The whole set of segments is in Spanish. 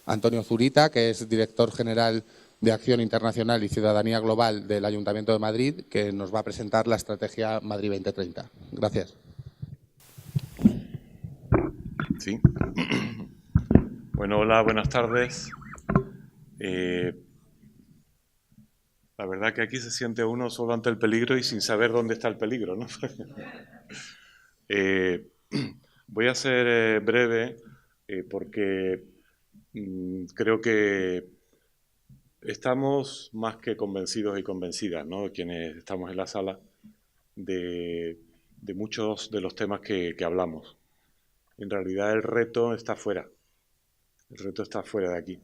Antonio Zurita, que es director general de Acción Internacional y Ciudadanía Global del Ayuntamiento de Madrid, que nos va a presentar la estrategia Madrid 2030. Gracias. Sí. Bueno, hola, buenas tardes. La verdad que aquí se siente uno solo ante el peligro y sin saber dónde está el peligro, ¿no? Voy a ser breve porque creo que estamos más que convencidos y convencidas, ¿no? Quienes estamos en la sala de muchos de los temas que hablamos. En realidad el reto está fuera. El reto está fuera de aquí.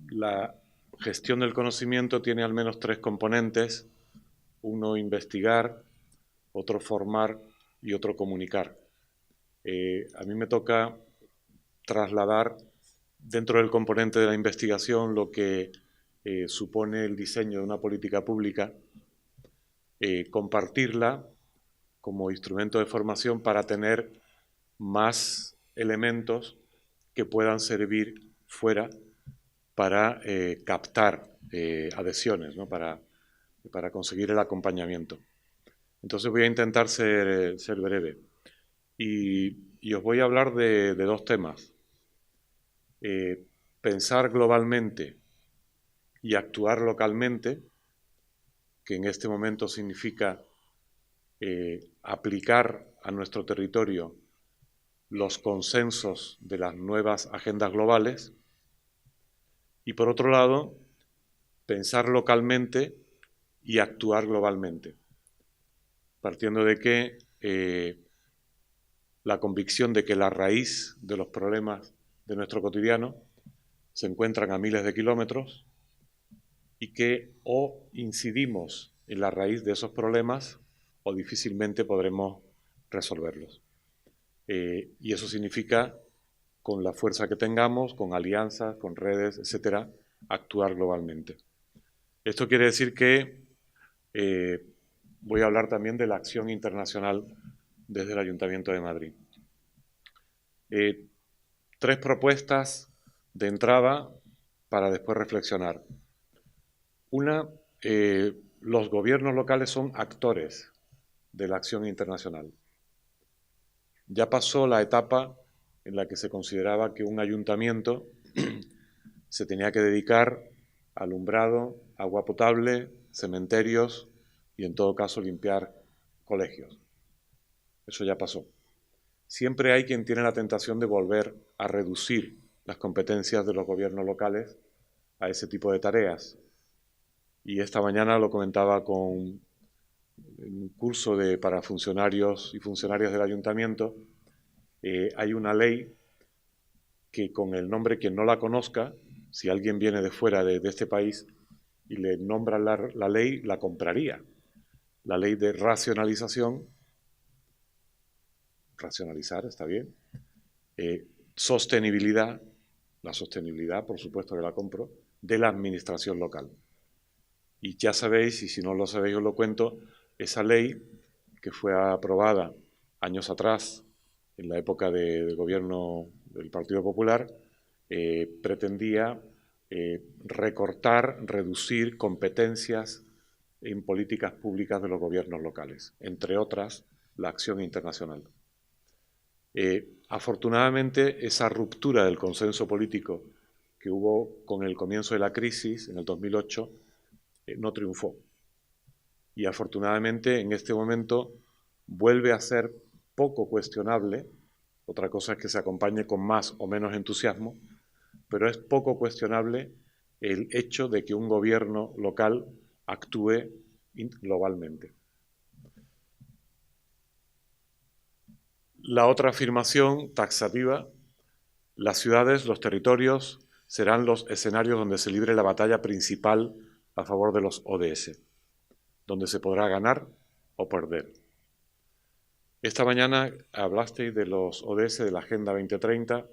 La gestión del conocimiento tiene al menos tres componentes: uno investigar, otro formar y otro comunicar. A mí me toca trasladar dentro del componente de la investigación lo que supone el diseño de una política pública, compartirla como instrumento de formación para tener más elementos que puedan servir fuera para captar adhesiones, ¿no? para conseguir el acompañamiento. Entonces voy a intentar ser breve y os voy a hablar de dos temas. Pensar globalmente y actuar localmente, que en este momento significa aplicar a nuestro territorio los consensos de las nuevas agendas globales, y por otro lado, pensar localmente y actuar globalmente, partiendo de que la convicción de que la raíz de los problemas de nuestro cotidiano se encuentran a miles de kilómetros y que o incidimos en la raíz de esos problemas o difícilmente podremos resolverlos. Y eso significa, con la fuerza que tengamos, con alianzas, con redes, etcétera, actuar globalmente. Esto quiere decir que voy a hablar también de la acción internacional desde el Ayuntamiento de Madrid. Tres propuestas de entrada para después reflexionar. Una, los gobiernos locales son actores de la acción internacional. Ya pasó la etapa en la que se consideraba que un ayuntamiento se tenía que dedicar a alumbrado, agua potable, cementerios y, en todo caso, limpiar colegios. Eso ya pasó. Siempre hay quien tiene la tentación de volver a reducir las competencias de los gobiernos locales a ese tipo de tareas. Y esta mañana lo comentaba con un curso para funcionarios y funcionarias del ayuntamiento. Hay una ley que, con el nombre, quien no la conozca, si alguien viene de fuera de este país y le nombra la ley, la compraría. La ley de racionalización, racionalizar, está bien. Sostenibilidad, la sostenibilidad, por supuesto que la compro, de la administración local. Y ya sabéis, y si no lo sabéis os lo cuento, esa ley que fue aprobada años atrás, en la época del gobierno del Partido Popular, pretendía recortar, reducir competencias en políticas públicas de los gobiernos locales, entre otras, la acción internacional. Afortunadamente, esa ruptura del consenso político que hubo con el comienzo de la crisis en el 2008 no triunfó. Y afortunadamente, en este momento, vuelve a ser poco cuestionable. Otra cosa es que se acompañe con más o menos entusiasmo, pero es poco cuestionable el hecho de que un gobierno local actúe globalmente. La otra afirmación taxativa: las ciudades, los territorios, serán los escenarios donde se libre la batalla principal a favor de los ODS, donde se podrá ganar o perder. Esta mañana hablasteis de los ODS de la Agenda 2030.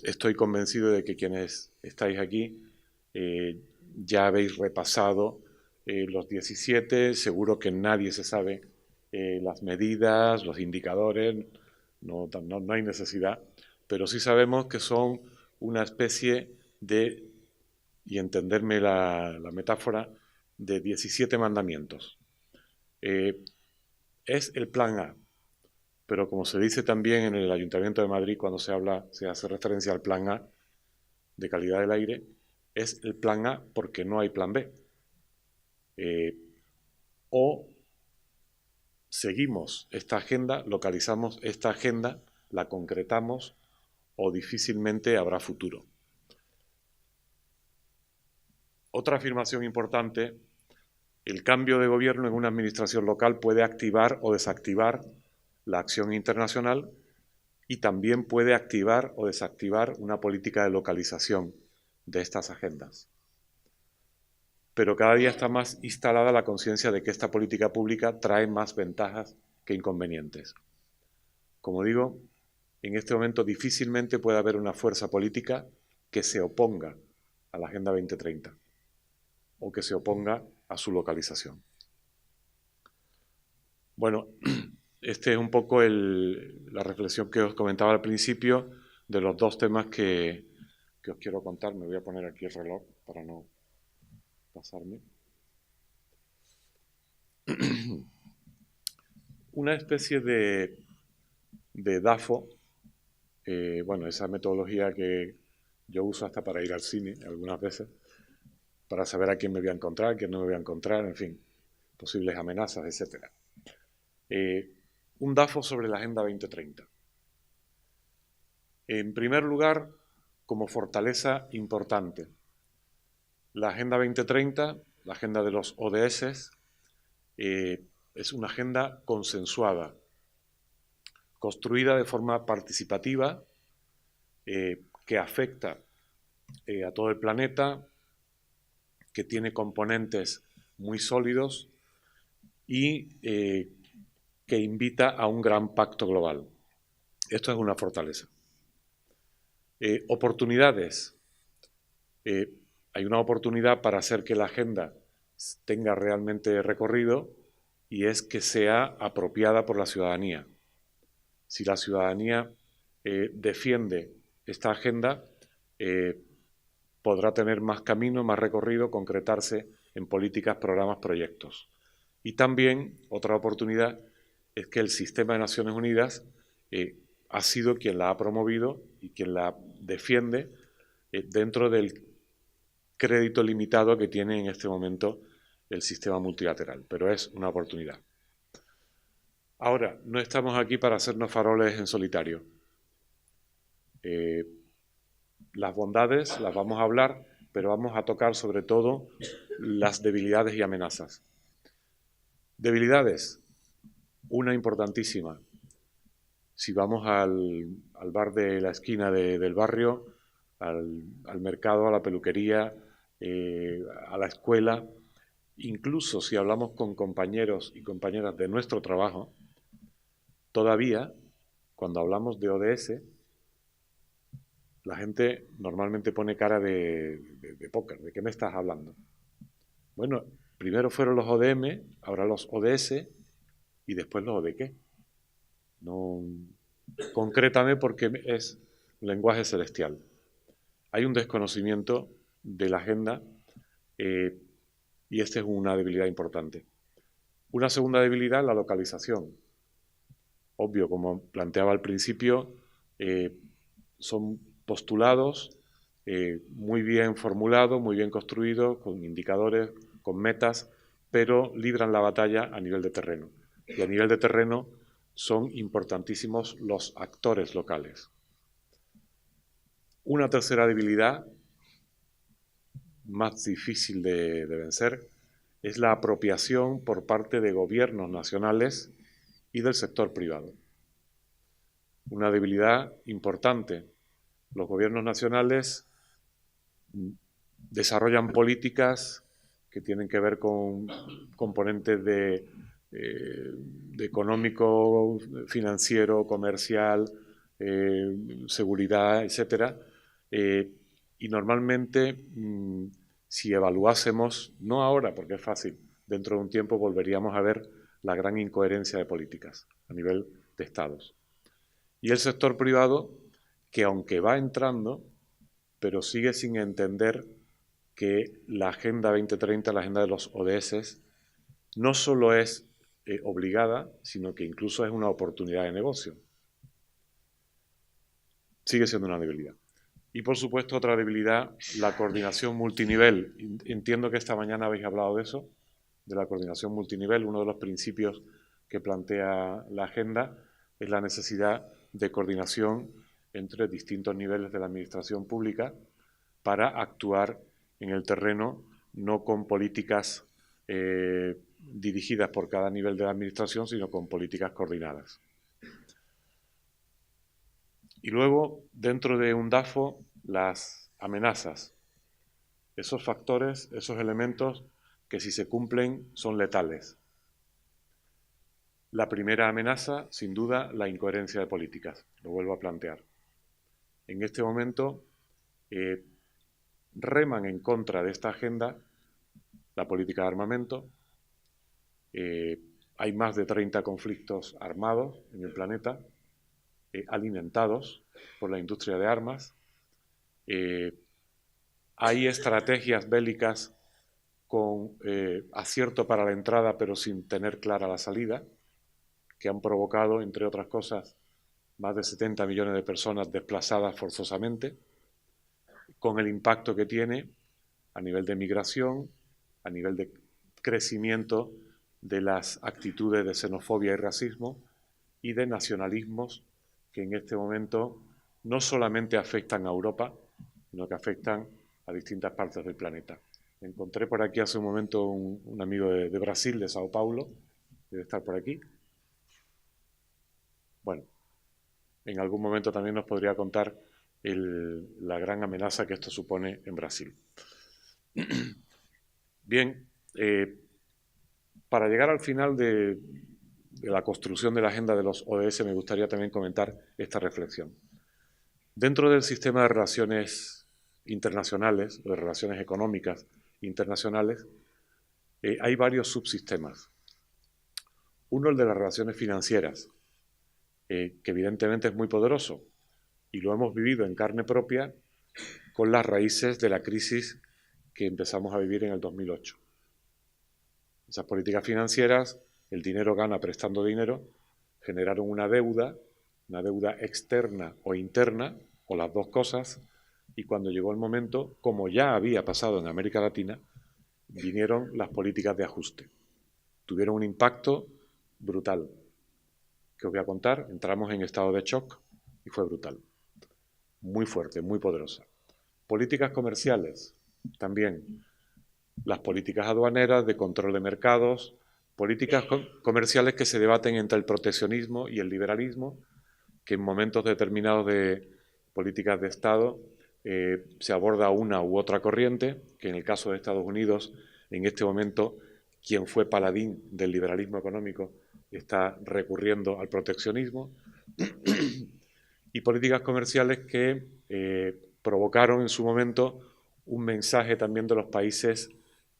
Estoy convencido de que quienes estáis aquí ya habéis repasado los 17. Seguro que nadie se sabe las medidas, los indicadores, no hay necesidad. pero sí sabemos que son una especie de, y entenderme la metáfora, de 17 mandamientos. Es el plan A, pero como se dice también en el Ayuntamiento de Madrid cuando se hace referencia al plan A de calidad del aire, es el plan A porque no hay plan B. O seguimos esta agenda, localizamos esta agenda, la concretamos o difícilmente habrá futuro. Otra afirmación importante: el cambio de gobierno en una administración local puede activar o desactivar la acción internacional y también puede activar o desactivar una política de localización de estas agendas. Pero cada día está más instalada la conciencia de que esta política pública trae más ventajas que inconvenientes. Como digo, en este momento difícilmente puede haber una fuerza política que se oponga a la Agenda 2030 o que se oponga a su localización. Bueno, este es un poco la reflexión que os comentaba al principio de los dos temas que os quiero contar. Me voy a poner aquí el reloj para no pasarme. Una especie de DAFO, bueno, esa metodología que yo uso hasta para ir al cine algunas veces, para saber a quién me voy a encontrar, a quién no me voy a encontrar, en fin, posibles amenazas, etc. Un DAFO sobre la Agenda 2030. En primer lugar, como fortaleza importante, la Agenda 2030, la agenda de los ODS, es una agenda consensuada, construida de forma participativa, que afecta a todo el planeta, que tiene componentes muy sólidos y que invita a un gran pacto global. Esto es una fortaleza. Oportunidades. Hay una oportunidad para hacer que la agenda tenga realmente recorrido y es que sea apropiada por la ciudadanía. Si la ciudadanía defiende esta agenda, podrá tener más camino, más recorrido, concretarse en políticas, programas, proyectos. Y también otra oportunidad es que el sistema de Naciones Unidas ha sido quien la ha promovido y quien la defiende dentro del crédito limitado que tiene en este momento el sistema multilateral, pero es una oportunidad. Ahora, no estamos aquí para hacernos faroles en solitario. Las bondades las vamos a hablar, pero vamos a tocar sobre todo las debilidades y amenazas. Debilidades, una importantísima. Si vamos al bar de la esquina del barrio, al mercado, a la peluquería, a la escuela, incluso si hablamos con compañeros y compañeras de nuestro trabajo, todavía, cuando hablamos de ODS, la gente normalmente pone cara de póker. ¿De qué me estás hablando? Bueno, primero fueron los ODM, ahora los ODS y después los ODQ. No, concrétame porque es lenguaje celestial. Hay un desconocimiento de la agenda y esta es una debilidad importante. Una segunda debilidad, la localización. Obvio, como planteaba al principio, son postulados muy bien formulados, muy bien construidos, con indicadores, con metas, pero libran la batalla a nivel de terreno. Y a nivel de terreno son importantísimos los actores locales. Una tercera debilidad, más difícil de vencer, es la apropiación por parte de gobiernos nacionales y del sector privado. Una debilidad importante. Los gobiernos nacionales desarrollan políticas que tienen que ver con componentes de económico, financiero, comercial, seguridad, etcétera. Y normalmente, si evaluásemos, no ahora porque es fácil, dentro de un tiempo volveríamos a ver la gran incoherencia de políticas a nivel de estados. Y el sector privado, que aunque va entrando, pero sigue sin entender que la Agenda 2030, la agenda de los ODS, no solo es obligada, sino que incluso es una oportunidad de negocio. Sigue siendo una debilidad. Y por supuesto otra debilidad, la coordinación multinivel. Entiendo que esta mañana habéis hablado de eso, de la coordinación multinivel. Uno de los principios que plantea la agenda es la necesidad de coordinación entre distintos niveles de la administración pública para actuar en el terreno, no con políticas dirigidas por cada nivel de la administración, sino con políticas coordinadas. Y luego, dentro de un DAFO, las amenazas. Esos factores, esos elementos que si se cumplen son letales. La primera amenaza, sin duda, la incoherencia de políticas. Lo vuelvo a plantear. En este momento reman en contra de esta agenda la política de armamento. Hay más de 30 conflictos armados en el planeta, alimentados por la industria de armas. Hay estrategias bélicas con acierto para la entrada, pero sin tener clara la salida, que han provocado, entre otras cosas, más de 70 millones de personas desplazadas forzosamente, con el impacto que tiene a nivel de migración, a nivel de crecimiento de las actitudes de xenofobia y racismo y de nacionalismos que en este momento no solamente afectan a Europa, sino que afectan a distintas partes del planeta. Encontré por aquí hace un momento un amigo de Brasil, de Sao Paulo, debe estar por aquí. Bueno, en algún momento también nos podría contar la gran amenaza que esto supone en Brasil. Bien, para llegar al final de la construcción de la agenda de los ODS me gustaría también comentar esta reflexión. Dentro del sistema de relaciones internacionales, de relaciones económicas internacionales, hay varios subsistemas. Uno, el de las relaciones financieras, que evidentemente es muy poderoso y lo hemos vivido en carne propia con las raíces de la crisis que empezamos a vivir en el 2008. Esas políticas financieras, el dinero gana prestando dinero, generaron una deuda externa o interna, o las dos cosas, y cuando llegó el momento, como ya había pasado en América Latina, vinieron las políticas de ajuste. Tuvieron un impacto brutal. Que os voy a contar, entramos en estado de shock y fue brutal. Muy fuerte, muy poderosa. Políticas comerciales, también. Las políticas aduaneras, de control de mercados, políticas comerciales que se debaten entre el proteccionismo y el liberalismo, que en momentos determinados de políticas de Estado se aborda una u otra corriente, que en el caso de Estados Unidos, en este momento, quien fue paladín del liberalismo económico está recurriendo al proteccionismo, y políticas comerciales que provocaron en su momento un mensaje también de los países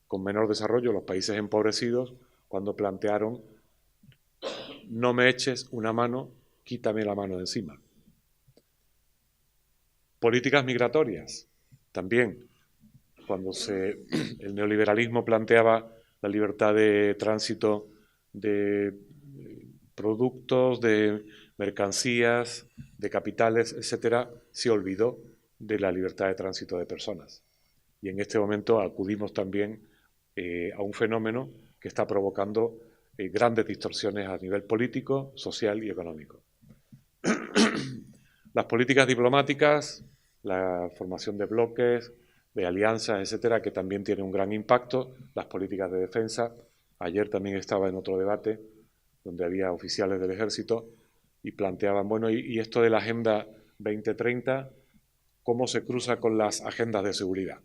con menor desarrollo, los países empobrecidos, cuando plantearon: no me eches una mano, quítame la mano de encima. Políticas migratorias, también, cuando el neoliberalismo planteaba la libertad de tránsito de productos, de mercancías, de capitales, etcétera, se olvidó de la libertad de tránsito de personas. Y en este momento acudimos también a un fenómeno que está provocando grandes distorsiones a nivel político, social y económico. Las políticas diplomáticas, la formación de bloques, de alianzas, etcétera, que también tiene un gran impacto. Las políticas de defensa. Ayer también estaba en otro debate donde había oficiales del ejército y planteaban, bueno, ¿y esto de la Agenda 2030 cómo se cruza con las agendas de seguridad?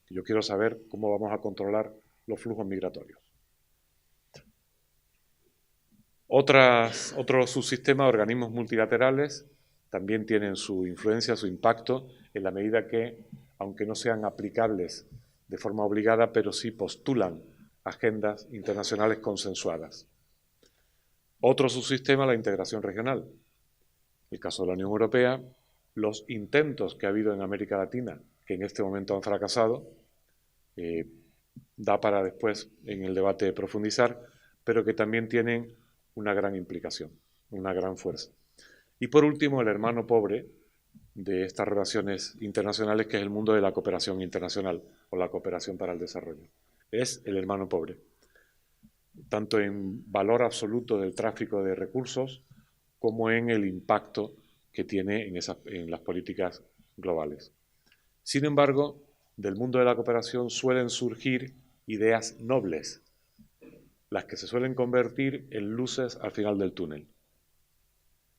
Yo quiero saber cómo vamos a controlar los flujos migratorios. Otros subsistemas, organismos multilaterales, también tienen su influencia, su impacto, en la medida que, aunque no sean aplicables de forma obligada, pero sí postulan agendas internacionales consensuadas. Otro subsistema, la integración regional. El caso de la Unión Europea, los intentos que ha habido en América Latina, que en este momento han fracasado, da para después en el debate profundizar, pero que también tienen una gran implicación, una gran fuerza. Y por último, el hermano pobre de estas relaciones internacionales, que es el mundo de la cooperación internacional o la cooperación para el desarrollo. Es el hermano pobre, tanto en valor absoluto del tráfico de recursos como en el impacto que tiene en las políticas globales. Sin embargo, del mundo de la cooperación suelen surgir ideas nobles, las que se suelen convertir en luces al final del túnel.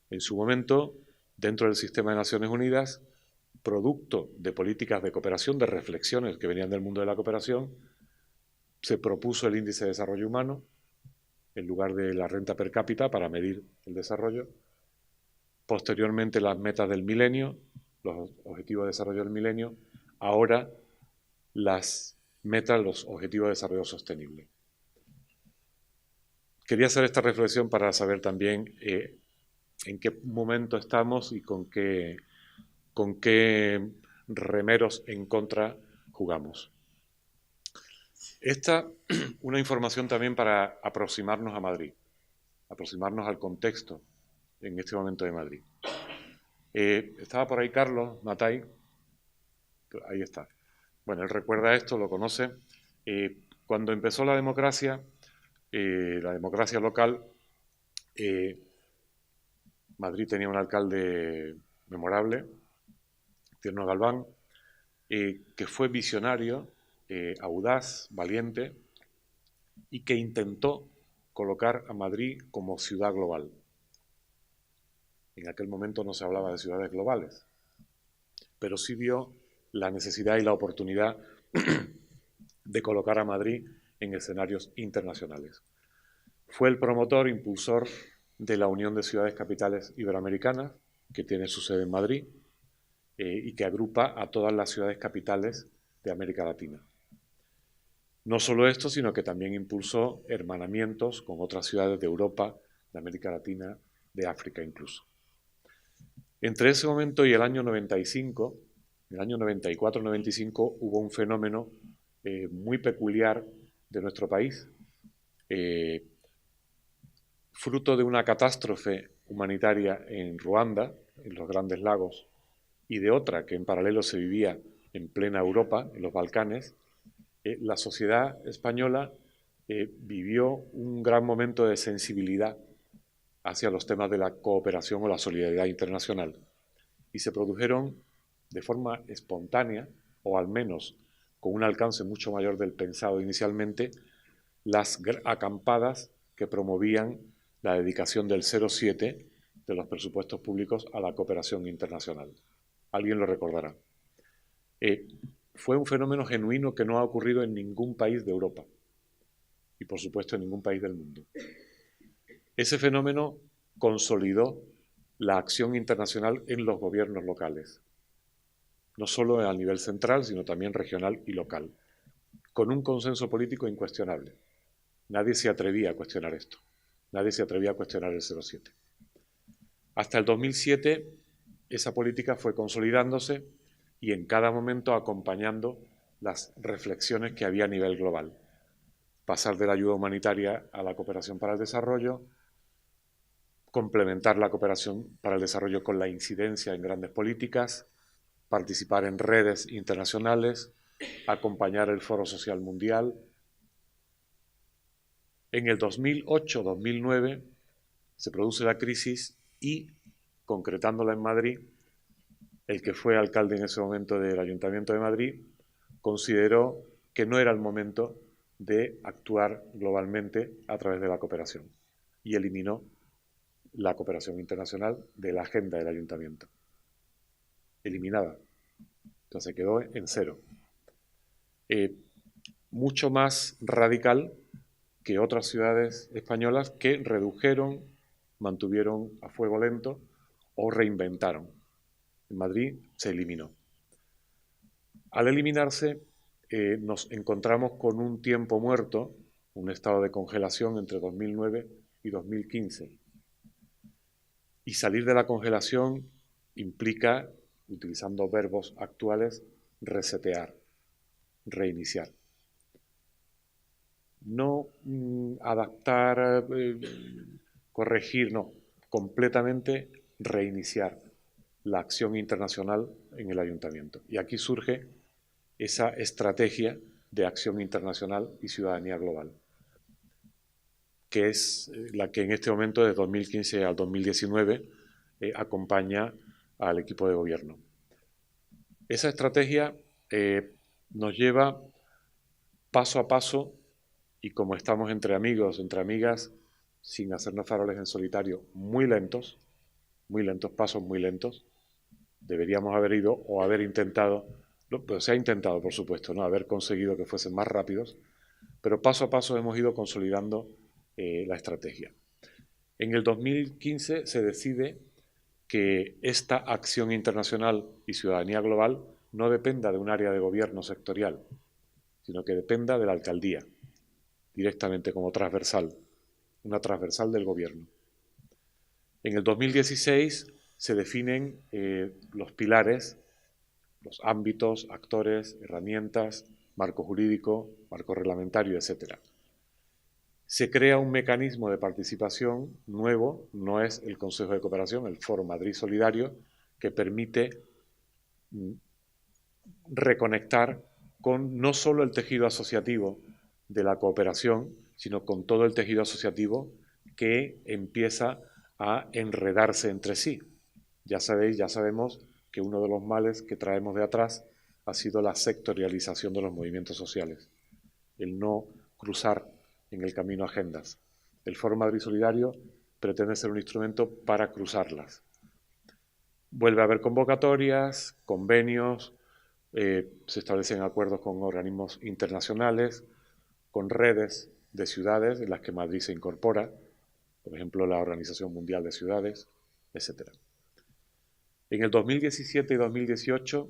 En su momento, dentro del sistema de Naciones Unidas, producto de políticas de cooperación, de reflexiones que venían del mundo de la cooperación, se propuso el índice de desarrollo humano en lugar de la renta per cápita para medir el desarrollo. Posteriormente, las metas del milenio, los objetivos de desarrollo del milenio. Ahora, las metas, los objetivos de desarrollo sostenible. Quería hacer esta reflexión para saber también en qué momento estamos y con qué remeros en contra jugamos. Esta, una información también para aproximarnos a Madrid, aproximarnos al contexto en este momento de Madrid. Estaba por ahí Carlos Matay, ahí está. Bueno, él recuerda esto, lo conoce. Cuando empezó la democracia local, Madrid tenía un alcalde memorable, Tierno Galván, que fue visionario, audaz, valiente, y que intentó colocar a Madrid como ciudad global. En aquel momento no se hablaba de ciudades globales, pero sí vio la necesidad y la oportunidad de colocar a Madrid en escenarios internacionales. Fue el promotor, impulsor de la Unión de Ciudades Capitales Iberoamericanas, que tiene su sede en Madrid, y que agrupa a todas las ciudades capitales de América Latina. No solo esto, sino que también impulsó hermanamientos con otras ciudades de Europa, de América Latina, de África incluso. Entre ese momento y el año 95, en el año 94-95, hubo un fenómeno muy peculiar de nuestro país, fruto de una catástrofe humanitaria en Ruanda, en los Grandes Lagos, y de otra que en paralelo se vivía en plena Europa, en los Balcanes. La sociedad española vivió un gran momento de sensibilidad hacia los temas de la cooperación o la solidaridad internacional, y se produjeron de forma espontánea, o al menos con un alcance mucho mayor del pensado inicialmente, las acampadas que promovían la dedicación del 0,7 de los presupuestos públicos a la cooperación internacional. Alguien lo recordará. Fue un fenómeno genuino que no ha ocurrido en ningún país de Europa y, por supuesto, en ningún país del mundo. Ese fenómeno consolidó la acción internacional en los gobiernos locales, no solo a nivel central, sino también regional y local, con un consenso político incuestionable. Nadie se atrevía a cuestionar esto. Nadie se atrevía a cuestionar el 0,7. Hasta el 2007, esa política fue consolidándose y en cada momento acompañando las reflexiones que había a nivel global. Pasar de la ayuda humanitaria a la cooperación para el desarrollo, complementar la cooperación para el desarrollo con la incidencia en grandes políticas, participar en redes internacionales, acompañar el Foro Social Mundial. En el 2008-2009 se produce la crisis y, concretándola en Madrid, el que fue alcalde en ese momento del Ayuntamiento de Madrid consideró que no era el momento de actuar globalmente a través de la cooperación y eliminó la cooperación internacional de la agenda del Ayuntamiento. Eliminada. Entonces quedó en cero. Mucho más radical que otras ciudades españolas que redujeron, mantuvieron a fuego lento o reinventaron. En Madrid se eliminó. Al eliminarse, nos encontramos con un tiempo muerto, un estado de congelación entre 2009 y 2015. Y salir de la congelación implica utilizando verbos actuales, resetear, reiniciar. No adaptar, corregir, no, completamente reiniciar la acción internacional en el ayuntamiento. Y aquí surge esa estrategia de acción internacional y ciudadanía global, que es la que en este momento, de 2015 al 2019, acompaña al equipo de gobierno. Esa estrategia nos lleva paso a paso, y como estamos entre amigos, entre amigas, sin hacernos faroles en solitario, muy lentos, pasos muy lentos. Deberíamos haber ido o haber intentado, pues se ha intentado, por supuesto, ¿no? Haber conseguido que fuesen más rápidos, pero paso a paso hemos ido consolidando la estrategia. En el 2015 se decide que esta acción internacional y ciudadanía global no dependa de un área de gobierno sectorial, sino que dependa de la alcaldía, directamente como transversal, una transversal del gobierno. En el 2016 se definen los pilares, los ámbitos, actores, herramientas, marco jurídico, marco reglamentario, etc. Se crea un mecanismo de participación nuevo, no es el Consejo de Cooperación, el Foro Madrid Solidario, que permite reconectar con no solo el tejido asociativo de la cooperación, sino con todo el tejido asociativo que empieza a enredarse entre sí. Ya sabéis, ya sabemos que uno de los males que traemos de atrás ha sido la sectorialización de los movimientos sociales, el no cruzar en el camino agendas. El Foro Madrid Solidario pretende ser un instrumento para cruzarlas. Vuelve a haber convocatorias, convenios, se establecen acuerdos con organismos internacionales, con redes de ciudades en las que Madrid se incorpora, por ejemplo la Organización Mundial de Ciudades, etc. En el 2017 y 2018,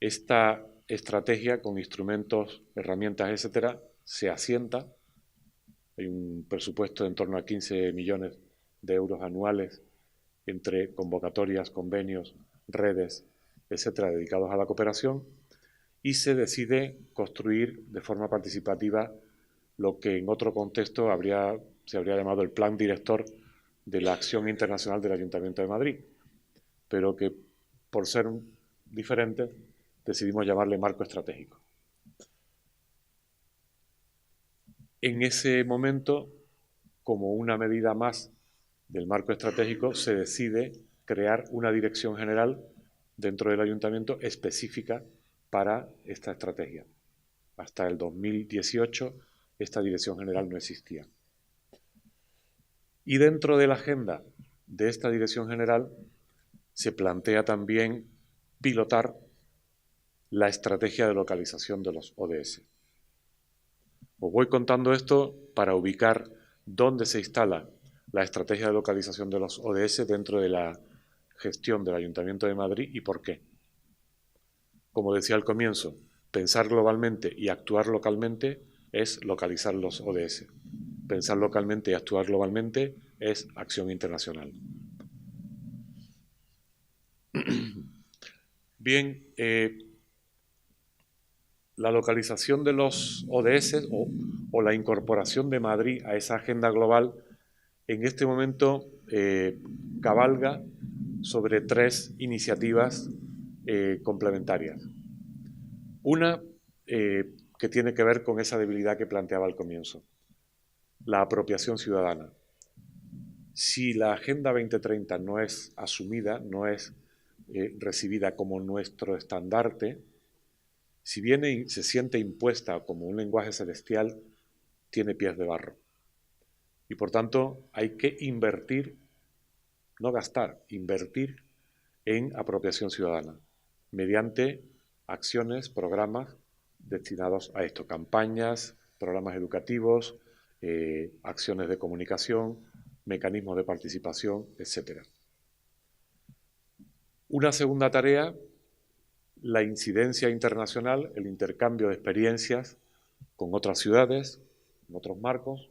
esta estrategia con instrumentos, herramientas, etc., se asienta. Hay un presupuesto de en torno a 15 millones de euros anuales entre convocatorias, convenios, redes, etcétera, dedicados a la cooperación, y se decide construir de forma participativa lo que en otro contexto se habría llamado el Plan Director de la Acción Internacional del Ayuntamiento de Madrid, pero que por ser diferente decidimos llamarle Marco Estratégico. En ese momento, como una medida más del marco estratégico, se decide crear una dirección general dentro del ayuntamiento específica para esta estrategia. Hasta el 2018 esta dirección general no existía. Y dentro de la agenda de esta dirección general se plantea también pilotar la estrategia de localización de los ODS. Os voy contando esto para ubicar dónde se instala la estrategia de localización de los ODS dentro de la gestión del Ayuntamiento de Madrid y por qué. Como decía al comienzo, pensar globalmente y actuar localmente es localizar los ODS. Pensar localmente y actuar globalmente es acción internacional. Bien, la localización de los ODS o la incorporación de Madrid a esa agenda global en este momento cabalga sobre tres iniciativas complementarias. Una que tiene que ver con esa debilidad que planteaba al comienzo, la apropiación ciudadana. Si la Agenda 2030 no es asumida, no es recibida como nuestro estandarte, si bien se siente impuesta como un lenguaje celestial, tiene pies de barro. Y por tanto hay que invertir, no gastar, invertir en apropiación ciudadana, mediante acciones, programas destinados a esto, campañas, programas educativos, acciones de comunicación, mecanismos de participación, etc. Una segunda tarea, la incidencia internacional, el intercambio de experiencias con otras ciudades, en otros marcos,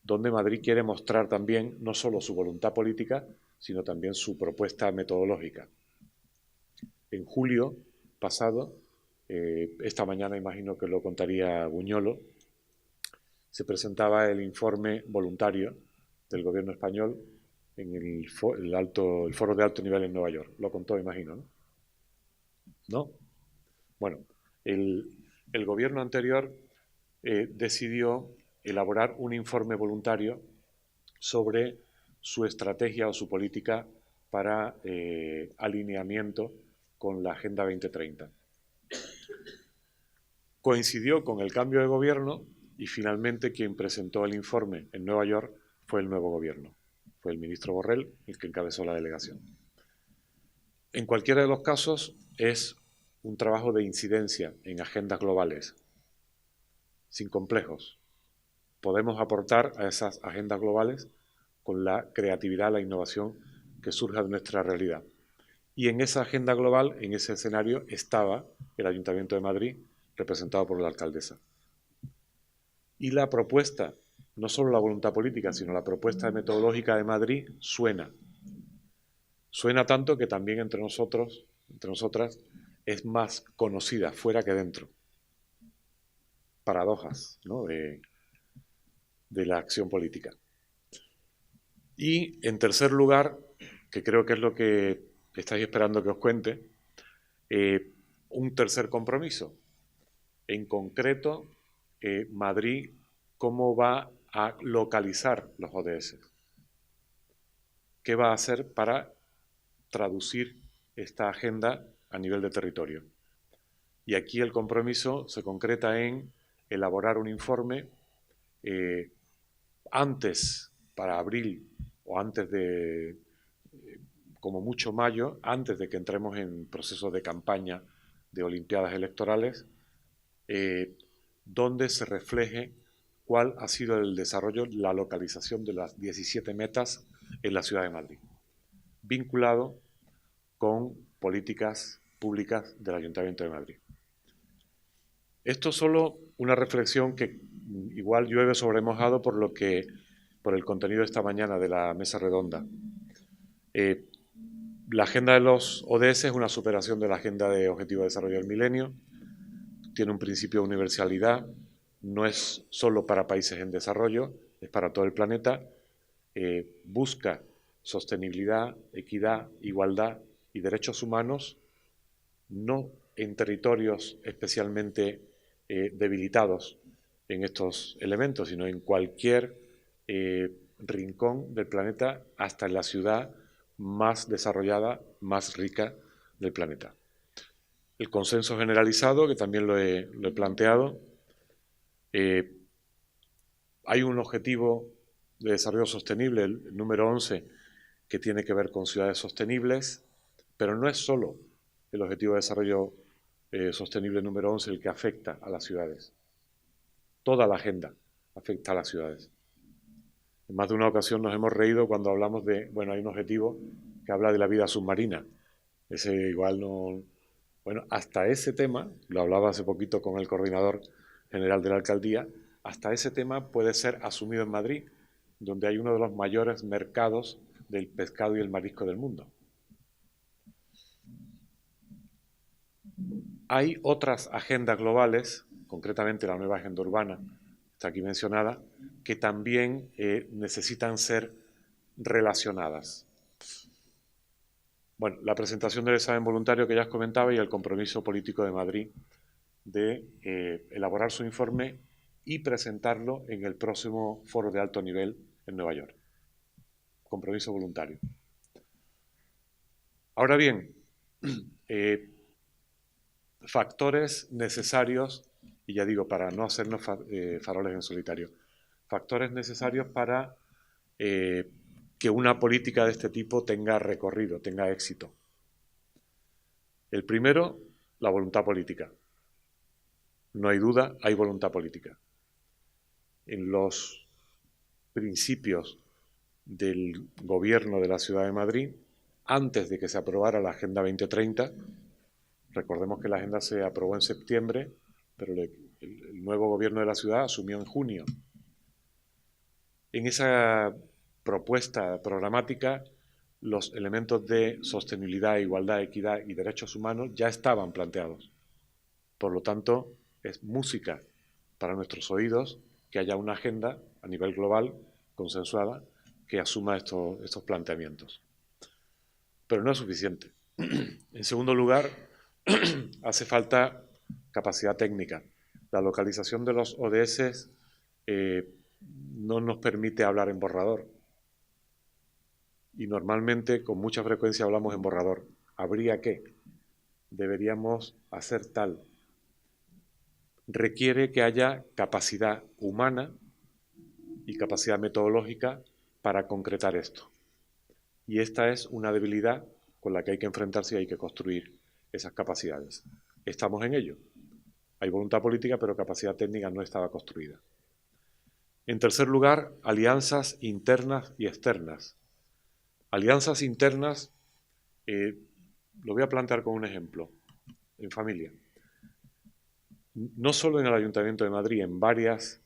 donde Madrid quiere mostrar también no solo su voluntad política, sino también su propuesta metodológica. en julio pasado, esta mañana imagino que lo contaría Buñolo, se presentaba el informe voluntario del gobierno español en el foro de alto nivel en Nueva York. Lo contó, imagino, ¿no? ¿No? Bueno, el gobierno anterior decidió elaborar un informe voluntario sobre su estrategia o su política para alineamiento con la Agenda 2030. Coincidió con el cambio de gobierno y finalmente quien presentó el informe en Nueva York fue el nuevo gobierno. Fue el ministro Borrell el que encabezó la delegación. En cualquiera de los casos es un trabajo de incidencia en agendas globales, sin complejos. Podemos aportar a esas agendas globales con la creatividad, la innovación que surja de nuestra realidad. Y en esa agenda global, en ese escenario, estaba el Ayuntamiento de Madrid, representado por la alcaldesa. Y la propuesta, no solo la voluntad política, sino la propuesta metodológica de Madrid suena. Suena tanto que también entre nosotros, entre nosotras, es más conocida fuera que dentro. Paradojas, ¿no?, de la acción política. Y en tercer lugar, que creo que es lo que estáis esperando que os cuente, un tercer compromiso. En concreto, Madrid, ¿cómo va a localizar los ODS? ¿Qué va a hacer para traducir esta agenda a nivel de territorio? Y aquí el compromiso se concreta en elaborar un informe antes, para abril o antes de, como mucho mayo, antes de que entremos en procesos de campaña de olimpiadas electorales, donde se refleje cuál ha sido el desarrollo, la localización de las 17 metas en la ciudad de Madrid, vinculado con políticas públicas del Ayuntamiento de Madrid. Esto es solo una reflexión que igual llueve sobre mojado por el contenido de esta mañana de la mesa redonda. La agenda de los ODS es una superación de la agenda de Objetivo de Desarrollo del Milenio. Tiene un principio de universalidad, no es solo para países en desarrollo, es para todo el planeta. Busca sostenibilidad, equidad, igualdad y derechos humanos, no en territorios especialmente debilitados en estos elementos, sino en cualquier rincón del planeta, hasta en la ciudad más desarrollada, más rica del planeta. El consenso generalizado, que también lo he planteado, hay un objetivo de desarrollo sostenible, el número 11, que tiene que ver con ciudades sostenibles, pero no es solo el objetivo de desarrollo sostenible número 11 el que afecta a las ciudades. Toda la agenda afecta a las ciudades. En más de una ocasión nos hemos reído cuando hablamos de, bueno, hay un objetivo que habla de la vida submarina. Ese igual no... Bueno, hasta ese tema, lo hablaba hace poquito con el coordinador general de la alcaldía, hasta ese tema puede ser asumido en Madrid, donde hay uno de los mayores mercados del pescado y el marisco del mundo. Hay otras agendas globales, concretamente la nueva agenda urbana, está aquí mencionada, que también necesitan ser relacionadas. Bueno, la presentación del examen voluntario que ya os comentaba y el compromiso político de Madrid de elaborar su informe y presentarlo en el próximo foro de alto nivel en Nueva York. Compromiso voluntario. Ahora bien, factores necesarios, y ya digo, para no hacernos faroles en solitario, factores necesarios para que una política de este tipo tenga recorrido, tenga éxito. El primero, la voluntad política. No hay duda, hay voluntad política. En los principios del gobierno de la Ciudad de Madrid, antes de que se aprobara la Agenda 2030, recordemos que la agenda se aprobó en septiembre, pero el nuevo gobierno de la ciudad asumió en junio. En esa propuesta programática los elementos de sostenibilidad, igualdad, equidad y derechos humanos ya estaban planteados. Por lo tanto, es música para nuestros oídos que haya una agenda a nivel global, consensuada, que asuma estos planteamientos. Pero no es suficiente. En segundo lugar, hace falta capacidad técnica. La localización de los ODS no nos permite hablar en borrador. Y normalmente, con mucha frecuencia, hablamos en borrador. ¿Habría que? Deberíamos hacer tal. Requiere que haya capacidad humana y capacidad metodológica para concretar esto. Y esta es una debilidad con la que hay que enfrentarse y hay que construir esas capacidades. Estamos en ello. Hay voluntad política, pero capacidad técnica no estaba construida. En tercer lugar, alianzas internas y externas. Alianzas internas, lo voy a plantear con un ejemplo, en familia. No solo en el Ayuntamiento de Madrid, en varios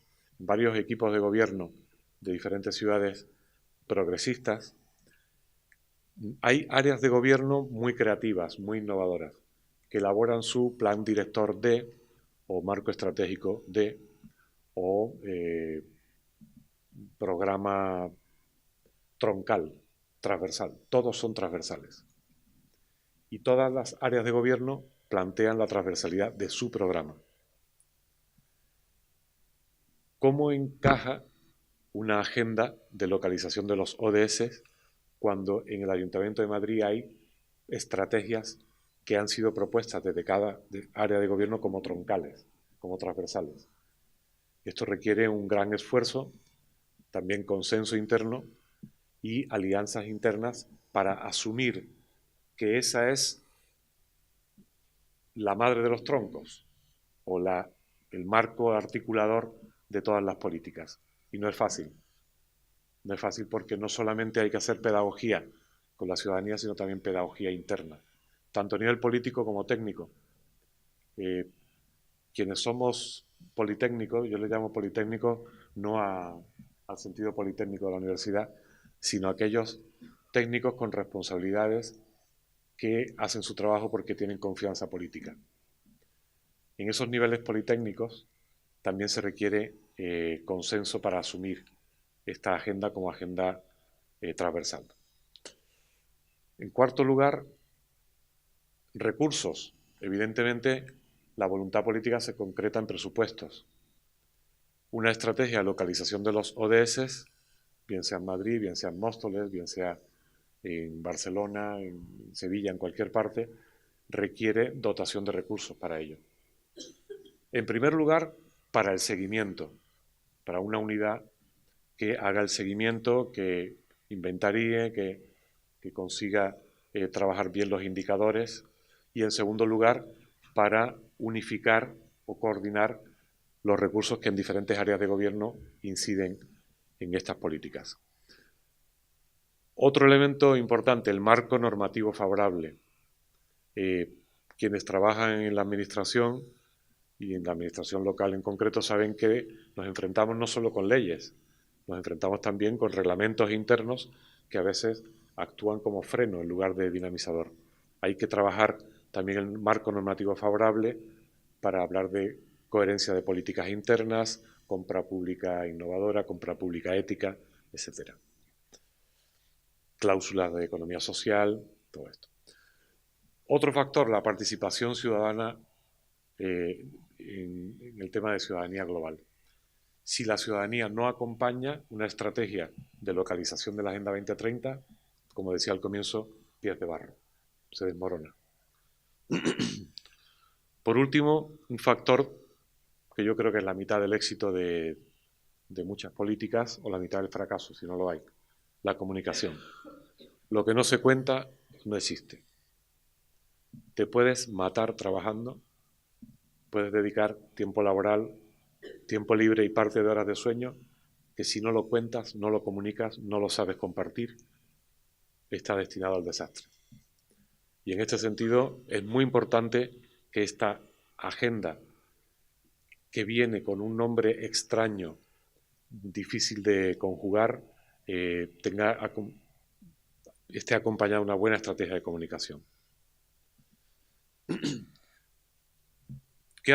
equipos de gobierno de diferentes ciudades progresistas, hay áreas de gobierno muy creativas, muy innovadoras, que elaboran su plan director de, o marco estratégico de, o programa troncal, transversal. Todos son transversales. Y todas las áreas de gobierno plantean la transversalidad de su programa. ¿Cómo encaja una agenda de localización de los ODS cuando en el Ayuntamiento de Madrid hay estrategias que han sido propuestas desde cada área de gobierno como troncales, como transversales? Esto requiere un gran esfuerzo, también consenso interno y alianzas internas para asumir que esa es la madre de los troncos o el marco articulador de todas las políticas. Y no es fácil. No es fácil porque no solamente hay que hacer pedagogía con la ciudadanía, sino también pedagogía interna, tanto a nivel político como técnico. Quienes somos politécnicos, yo le llamo politécnicos no al sentido politécnico de la universidad, sino a aquellos técnicos con responsabilidades que hacen su trabajo porque tienen confianza política. En esos niveles politécnicos también se requiere consenso para asumir esta agenda como agenda transversal. En cuarto lugar, recursos. Evidentemente, la voluntad política se concreta en presupuestos. Una estrategia de localización de los ODS, bien sea en Madrid, bien sea en Móstoles, bien sea en Barcelona, en Sevilla, en cualquier parte, requiere dotación de recursos para ello. En primer lugar, para el seguimiento, para una unidad que haga el seguimiento, que inventaríe, que consiga trabajar bien los indicadores, y en segundo lugar, para unificar o coordinar los recursos que en diferentes áreas de gobierno inciden en estas políticas. Otro elemento importante, el marco normativo favorable. Quienes trabajan en la administración y en la administración local en concreto saben que nos enfrentamos no solo con leyes, nos enfrentamos también con reglamentos internos que a veces actúan como freno en lugar de dinamizador. Hay que trabajar también el marco normativo favorable para hablar de coherencia de políticas internas, compra pública innovadora, compra pública ética, etc. Cláusulas de economía social, todo esto. Otro factor, la participación ciudadana en el tema de ciudadanía global. Si la ciudadanía no acompaña una estrategia de localización de la Agenda 2030, como decía al comienzo, pierde barro, se desmorona. Por último, un factor que yo creo que es la mitad del éxito de muchas políticas o la mitad del fracaso, si no lo hay, la comunicación. Lo que no se cuenta no existe. Te puedes matar trabajando, puedes dedicar tiempo laboral, tiempo libre y parte de horas de sueño, que si no lo cuentas, no lo comunicas, no lo sabes compartir, está destinado al desastre. Y en este sentido es muy importante que esta agenda, que viene con un nombre extraño, difícil de conjugar, esté acompañada de una buena estrategia de comunicación. ¿Qué